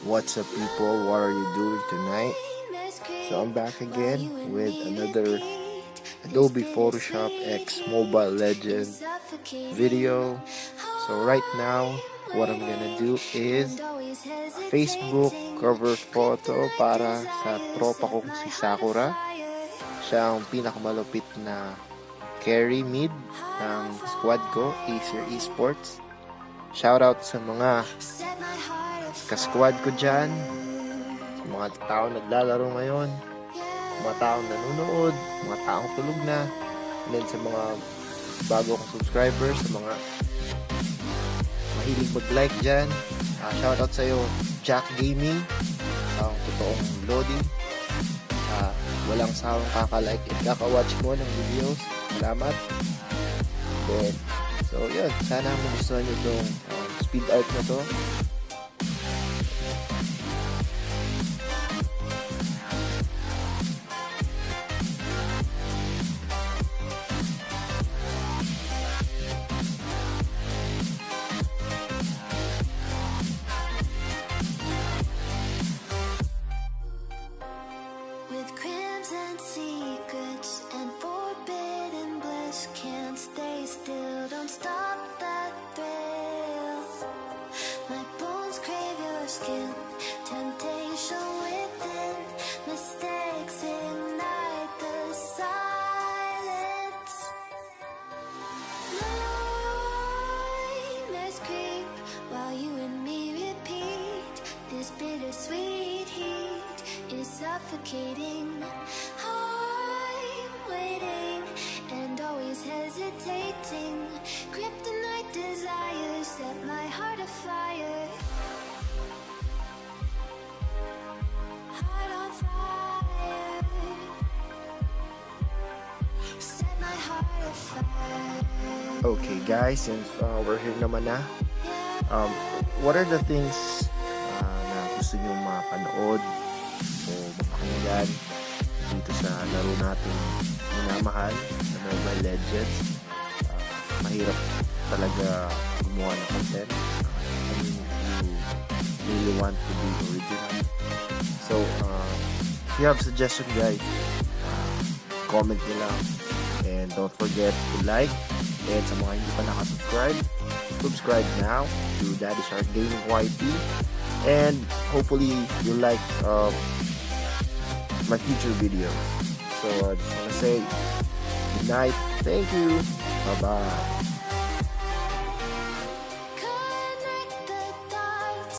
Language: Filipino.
What's up, people? What are you doing tonight? So I'm back again with another Adobe Photoshop X Mobile Legends video. So right now, what I'm gonna do is Facebook cover photo para sa tropa kong si Sakura. Siya ang pinakamalupit na carry mid ng squad ko, Acer Esports. Shoutout sa mga ka-squad ko dyan, sa mga taong naglalaro ngayon, mga taong nanonood, mga taong tulog na, and then sa mga bago kong subscribers, sa mga mahilig mag-like dyan. Shoutout sa'yo, Jack Gaming, ang totoong loading. Walang sawang kaka-like at kaka-watch mo ng videos. Salamat. Then, so yun, sana magustuhan nyo itong SpeedArt na to. With crimson secrets and forbidden bliss, can't stay still, don't stop that thrill. My bones crave your skin, temptation within, mistakes ignite the silence. Nightmares creep while you and me repeat, this bittersweet heat is suffocating. I'm waiting and always hesitating. Kryptonite desires set my heart afire. Heart on fire. Set my heart afire. Okay guys, since we're here naman na, what are the things na gusto nyo mapanood o mapakinggan dito sa laro natin minamahal na Mobile Legends? Mahirap talaga gumawa ng content. I mean, if you really want to be original. So, if you have suggestion guys, comment nyo lang. And don't forget to like. And sa mga hindi pa nakasubscribe, subscribe now to Daddy Shark Gaming YT. And hopefully you like my future videos. So I just want to say good night. Thank you. Bye bye.